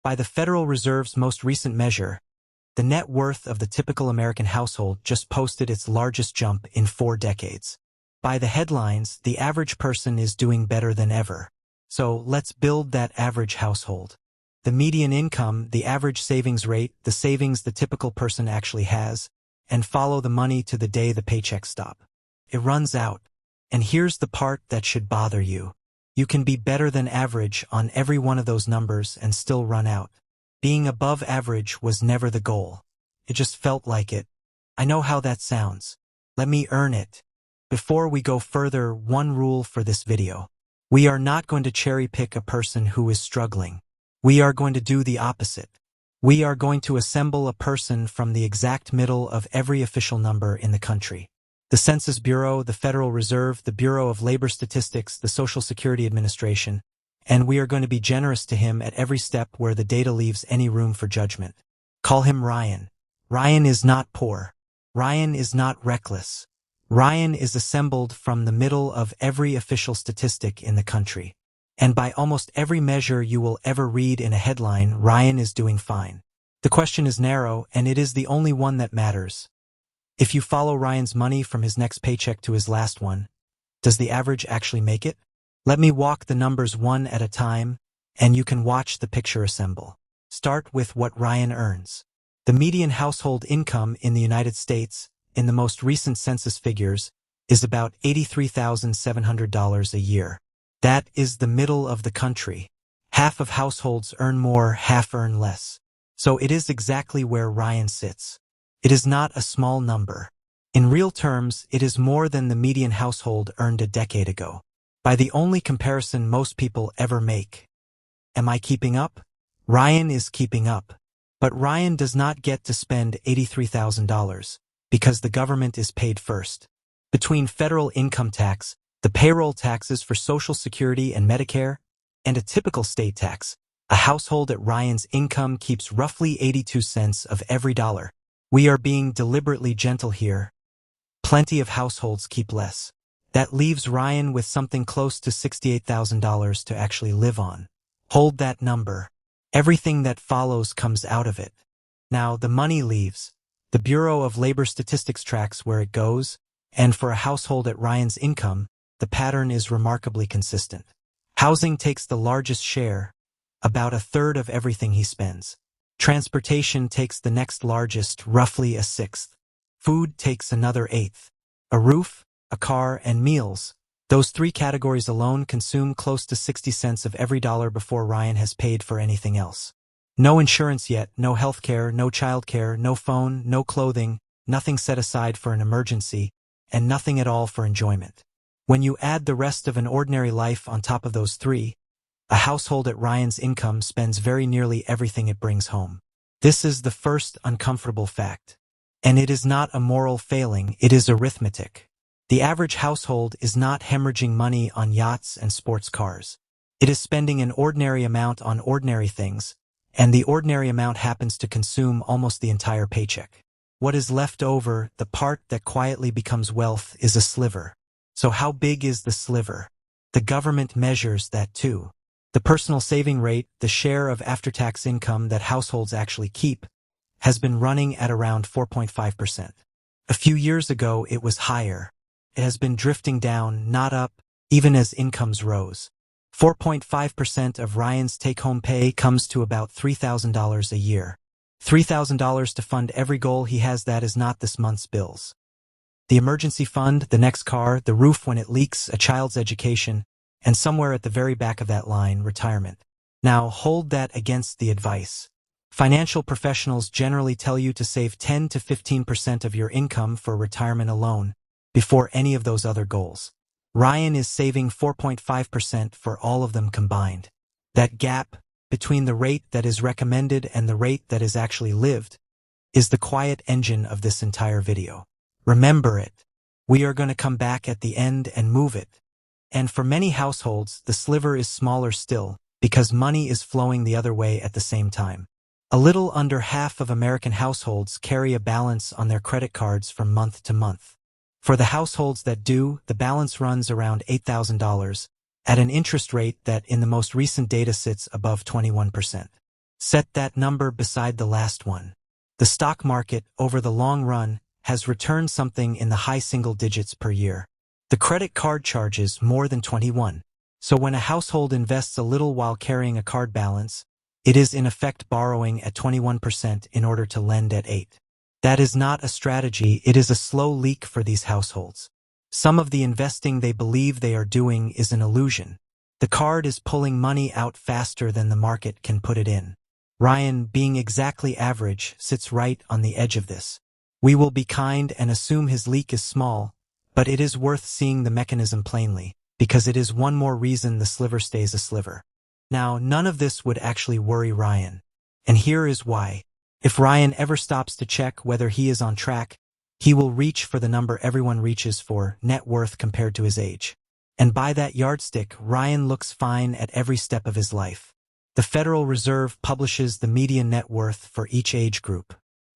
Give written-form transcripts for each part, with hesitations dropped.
By the Federal Reserve's most recent measure, the net worth of the typical American household just posted its largest jump in 4 decades. By the headlines, the average person is doing better than ever. So let's build that average household. The median income, the average savings rate, the savings the typical person actually has, and follow the money to the day the paychecks stop. It runs out. And here's the part that should bother you. You can be better than average on every one of those numbers and still run out. Being above average was never the goal. It just felt like it. I know how that sounds. Let me earn it. Before we go further, one rule for this video. We are not going to cherry pick a person who is struggling. We are going to do the opposite. We are going to assemble a person from the exact middle of every official number in the country. The Census Bureau, the Federal Reserve, the Bureau of Labor Statistics, the Social Security Administration, and we are going to be generous to him at every step where the data leaves any room for judgment. Call him Ryan. Ryan is not poor. Ryan is not reckless. Ryan is assembled from the middle of every official statistic in the country. And by almost every measure you will ever read in a headline, Ryan is doing fine. The question is narrow, and it is the only one that matters. If you follow Ryan's money from his next paycheck to his last one, does the average actually make it? Let me walk the numbers one at a time, and you can watch the picture assemble. Start with what Ryan earns. The median household income in the United States, in the most recent census figures, is about $83,700 a year. That is the middle of the country. Half of households earn more, half earn less. So it is exactly where Ryan sits. It is not a small number. In real terms, it is more than the median household earned a decade ago. By the only comparison most people ever make. Am I keeping up? Ryan is keeping up. But Ryan does not get to spend $83,000 because the government is paid first. Between federal income tax, the payroll taxes for Social Security and Medicare, and a typical state tax, a household at Ryan's income keeps roughly 82 cents of every dollar. We are being deliberately gentle here. Plenty of households keep less. That leaves Ryan with something close to $68,000 to actually live on. Hold that number. Everything that follows comes out of it. Now, the money leaves. The Bureau of Labor Statistics tracks where it goes, and for a household at Ryan's income, the pattern is remarkably consistent. Housing takes the largest share, about a third of everything he spends. Transportation takes the next largest, roughly a sixth. Food takes another eighth. A roof, a car, and meals. Those 3 categories alone consume close to 60 cents of every dollar before Ryan has paid for anything else. No insurance yet, no health care, no child care, no phone, no clothing, nothing set aside for an emergency, and nothing at all for enjoyment. When you add the rest of an ordinary life on top of those 3, a household at Ryan's income spends very nearly everything it brings home. This is the first uncomfortable fact. And it is not a moral failing, it is arithmetic. The average household is not hemorrhaging money on yachts and sports cars. It is spending an ordinary amount on ordinary things, and the ordinary amount happens to consume almost the entire paycheck. What is left over, the part that quietly becomes wealth, is a sliver. So how big is the sliver? The government measures that too. The personal saving rate, the share of after-tax income that households actually keep, has been running at around 4.5%. A few years ago, it was higher. It has been drifting down, not up, even as incomes rose. 4.5% of Ryan's take-home pay comes to about $3,000 a year. $3,000 to fund every goal he has, that is not this month's bills. The emergency fund, the next car, the roof when it leaks, a child's education, and somewhere at the very back of that line, retirement. Now hold that against the advice. Financial professionals generally tell you to save 10 to 15% of your income for retirement alone, before any of those other goals. Ryan is saving 4.5% for all of them combined. That gap, between the rate that is recommended and the rate that is actually lived, is the quiet engine of this entire video. Remember it. We are going to come back at the end and move it. And for many households, the sliver is smaller still, because money is flowing the other way at the same time. A little under half of American households carry a balance on their credit cards from month to month. For the households that do, the balance runs around $8,000, at an interest rate that in the most recent data sits above 21%. Set that number beside the last one. The stock market, over the long run, has returned something in the high single digits per year. The credit card charges more than 21. So when a household invests a little while carrying a card balance, it is in effect borrowing at 21% in order to lend at 8. That is not a strategy, it is a slow leak for these households. Some of the investing they believe they are doing is an illusion. The card is pulling money out faster than the market can put it in. Ryan, being exactly average, sits right on the edge of this. We will be kind and assume his leak is small, but it is worth seeing the mechanism plainly, because it is one more reason the sliver stays a sliver. Now, none of this would actually worry Ryan. And here is why. If Ryan ever stops to check whether he is on track, he will reach for the number everyone reaches for, net worth compared to his age. And by that yardstick, Ryan looks fine at every step of his life. The Federal Reserve publishes the median net worth for each age group.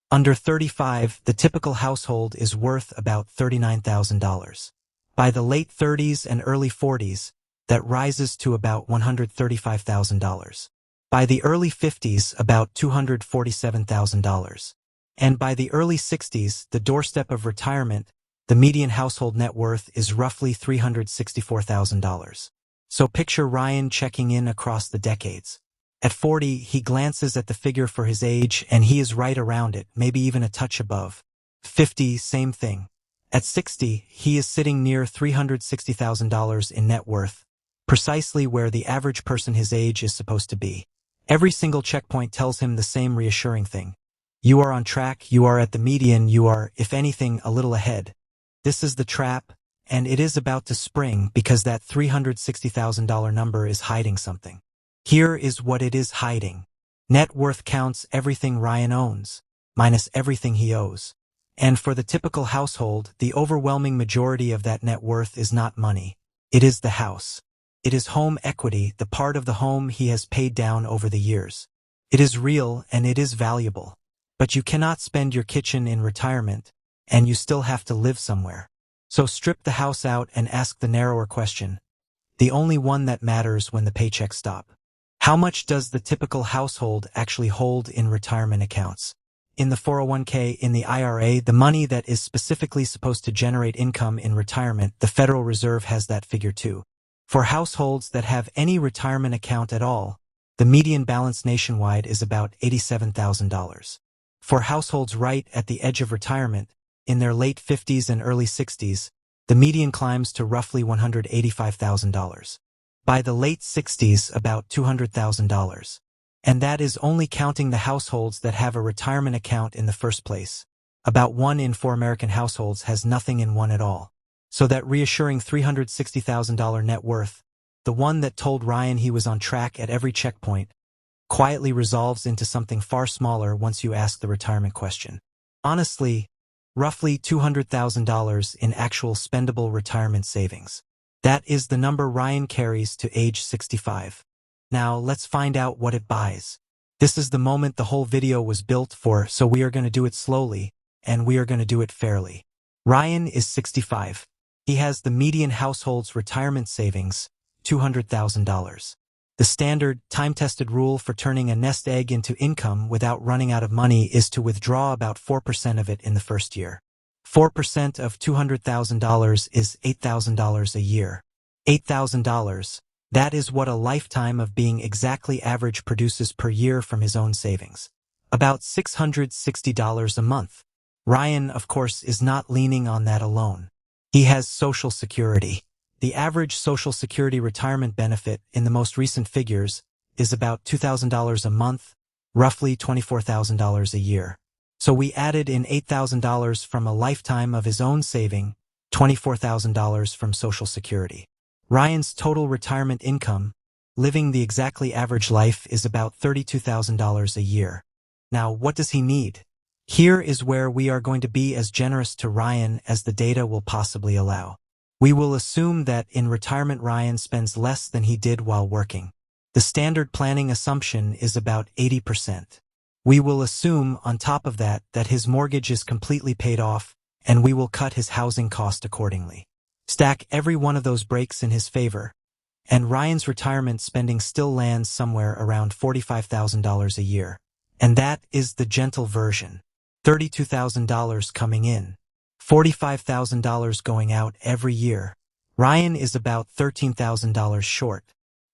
Under 35, the typical household is worth about $39,000. By the late 30s and early 40s, that rises to about $135,000. By the early 50s, about $247,000. And by the early 60s, the doorstep of retirement, the median household net worth is roughly $364,000. So picture Ryan checking in across the decades. At 40, he glances at the figure for his age and he is right around it, maybe even a touch above. 50, same thing. At 60, he is sitting near $360,000 in net worth, precisely where the average person his age is supposed to be. Every single checkpoint tells him the same reassuring thing. You are on track, you are at the median, you are, if anything, a little ahead. This is the trap, and it is about to spring because that $360,000 number is hiding something. Here is what it is hiding. Net worth counts everything Ryan owns, minus everything he owes. And for the typical household, the overwhelming majority of that net worth is not money. It is the house. It is home equity, the part of the home he has paid down over the years. It is real and it is valuable. But you cannot spend your kitchen in retirement, and you still have to live somewhere. So strip the house out and ask the narrower question, the only one that matters when the paychecks stop. How much does the typical household actually hold in retirement accounts? In the 401k, in the IRA, the money that is specifically supposed to generate income in retirement, the Federal Reserve has that figure too. For households that have any retirement account at all, the median balance nationwide is about $87,000. For households right at the edge of retirement, in their late 50s and early 60s, the median climbs to roughly $185,000. By the late 60s, about $200,000. And that is only counting the households that have a retirement account in the first place. About 1 in 4 American households has nothing in one at all. So that reassuring $360,000 net worth, the one that told Ryan he was on track at every checkpoint, quietly resolves into something far smaller once you ask the retirement question. Honestly, roughly $200,000 in actual spendable retirement savings. That is the number Ryan carries to age 65. Now let's find out what it buys. This is the moment the whole video was built for, so we are going to do it slowly, and we are going to do it fairly. Ryan is 65. He has the median household's retirement savings, $200,000. The standard, time-tested rule for turning a nest egg into income without running out of money is to withdraw about 4% of it in the first year. 4% of $200,000 is $8,000 a year. $8,000, that is what a lifetime of being exactly average produces per year from his own savings. About $660 a month. Ryan, of course, is not leaning on that alone. He has Social Security. The average Social Security retirement benefit in the most recent figures is about $2,000 a month, roughly $24,000 a year. So we added in $8,000 from a lifetime of his own saving, $24,000 from Social Security. Ryan's total retirement income, living the exactly average life, is about $32,000 a year. Now, what does he need? Here is where we are going to be as generous to Ryan as the data will possibly allow. We will assume that in retirement Ryan spends less than he did while working. The standard planning assumption is about 80%. We will assume, on top of that, that his mortgage is completely paid off, and we will cut his housing cost accordingly. Stack every one of those breaks in his favor, And Ryan's retirement spending still lands somewhere around $45,000 a year. And that is the gentle version. $32,000 coming in. $45,000 going out every year. Ryan is about $13,000 short.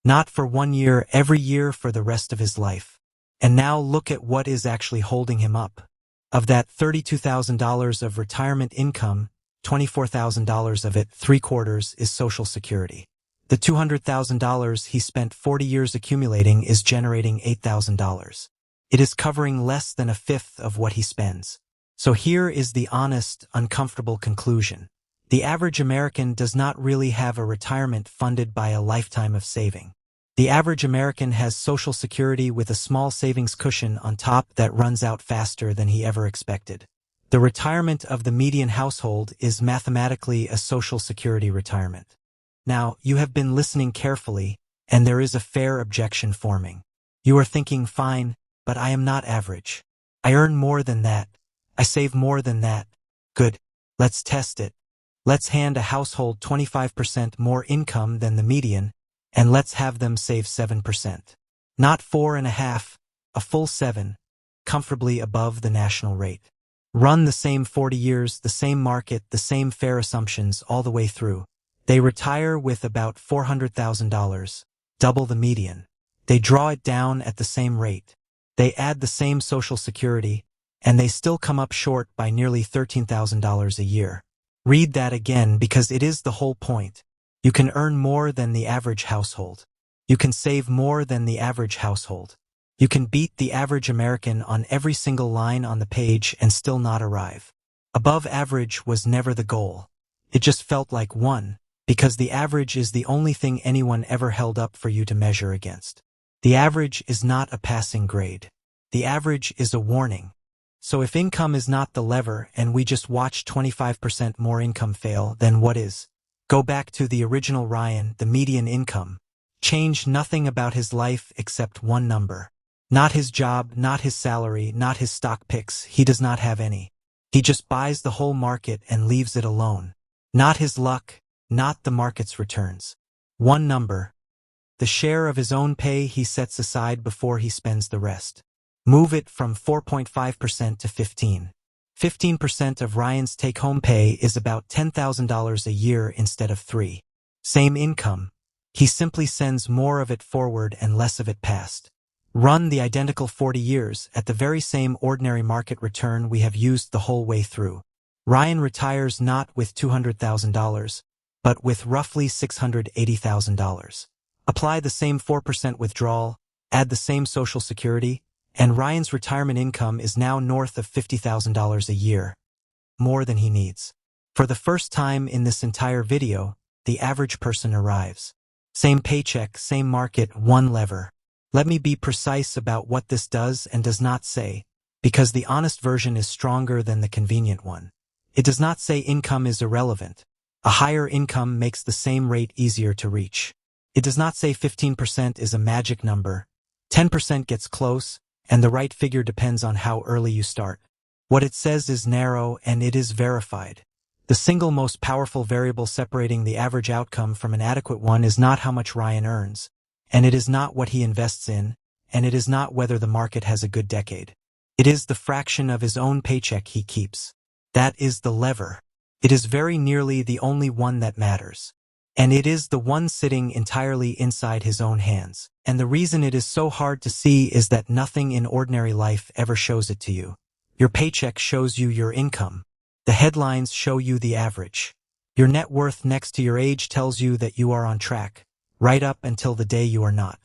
Not for 1 year, every year for the rest of his life. And now look at what is actually holding him up. Of that $32,000 of retirement income, $24,000 of it, 3/4, is Social Security. The $200,000 he spent 40 years accumulating is generating $8,000. It is covering less than a fifth of what he spends. So here is the honest, uncomfortable conclusion. The average American does not really have a retirement funded by a lifetime of saving. The average American has Social Security with a small savings cushion on top that runs out faster than he ever expected. The retirement of the median household is mathematically a Social Security retirement. Now, you have been listening carefully, and there is a fair objection forming. You are thinking, fine, but I am not average. I earn more than that. I save more than that. Good. Let's test it. Let's hand a household 25% more income than the median, and let's have them save 7%. Not 4.5, a full 7, comfortably above the national rate. Run the same 40 years, the same market, the same fair assumptions all the way through. They retire with about $400,000, double the median. They draw it down at the same rate. They add the same Social Security, and they still come up short by nearly $13,000 a year. Read that again because it is the whole point. You can earn more than the average household. You can save more than the average household. You can beat the average American on every single line on the page and still not arrive. Above average was never the goal. It just felt like one, because the average is the only thing anyone ever held up for you to measure against. The average is not a passing grade. The average is a warning. So if income is not the lever and we just watch 25% more income fail, then what is? Go back to the original Ryan, the median income. Change nothing about his life except one number. Not his job, not his salary, not his stock picks. He does not have any. He just buys the whole market and leaves it alone. Not his luck, not the market's returns. One number. The share of his own pay he sets aside before he spends the rest. Move it from 4.5% to 15%. 15% of Ryan's take-home pay is about $10,000 a year instead of $3,000. Same income. He simply sends more of it forward and less of it past. Run the identical 40 years at the very same ordinary market return we have used the whole way through. Ryan retires not with $200,000, but with roughly $680,000. Apply the same 4% withdrawal, add the same Social Security, and Ryan's retirement income is now north of $50,000 a year, more than he needs. For the first time in this entire video, the average person arrives. Same paycheck, same market, one lever. Let me be precise about what this does and does not say, because the honest version is stronger than the convenient one. It does not say income is irrelevant. A higher income makes the same rate easier to reach. It does not say 15% is a magic number. 10% gets close, and the right figure depends on how early you start. What it says is narrow, and it is verified. The single most powerful variable separating the average outcome from an adequate one is not how much Ryan earns, and it is not what he invests in, and it is not whether the market has a good decade. It is the fraction of his own paycheck he keeps. That is the lever. It is very nearly the only one that matters. And it is the one sitting entirely inside his own hands. And the reason it is so hard to see is that nothing in ordinary life ever shows it to you. Your paycheck shows you your income. The headlines show you the average. Your net worth next to your age tells you that you are on track, right up until the day you are not.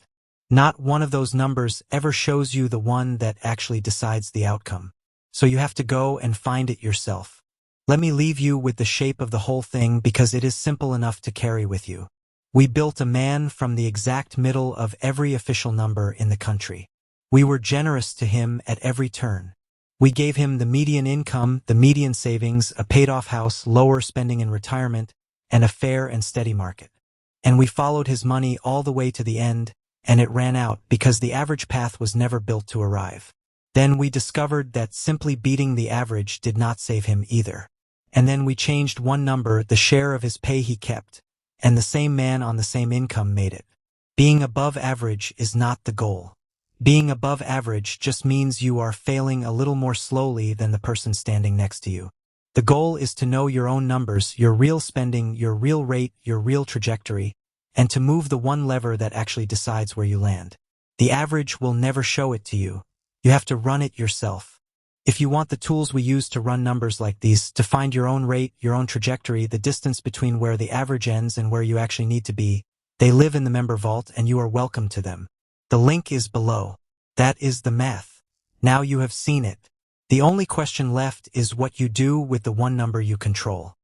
Not one of those numbers ever shows you the one that actually decides the outcome. So you have to go and find it yourself. Let me leave you with the shape of the whole thing because it is simple enough to carry with you. We built a man from the exact middle of every official number in the country. We were generous to him at every turn. We gave him the median income, the median savings, a paid-off house, lower spending in retirement, and a fair and steady market. And we followed his money all the way to the end, and it ran out because the average path was never built to arrive. Then we discovered that simply beating the average did not save him either. And then we changed one number, the share of his pay he kept, and the same man on the same income made it. Being above average is not the goal. Being above average just means you are failing a little more slowly than the person standing next to you. The goal is to know your own numbers, your real spending, your real rate, your real trajectory, and to move the one lever that actually decides where you land. The average will never show it to you. You have to run it yourself. If you want the tools we use to run numbers like these, to find your own rate, your own trajectory, the distance between where the average ends and where you actually need to be, they live in the member vault and you are welcome to them. The link is below. That is the math. Now you have seen it. The only question left is what you do with the one number you control.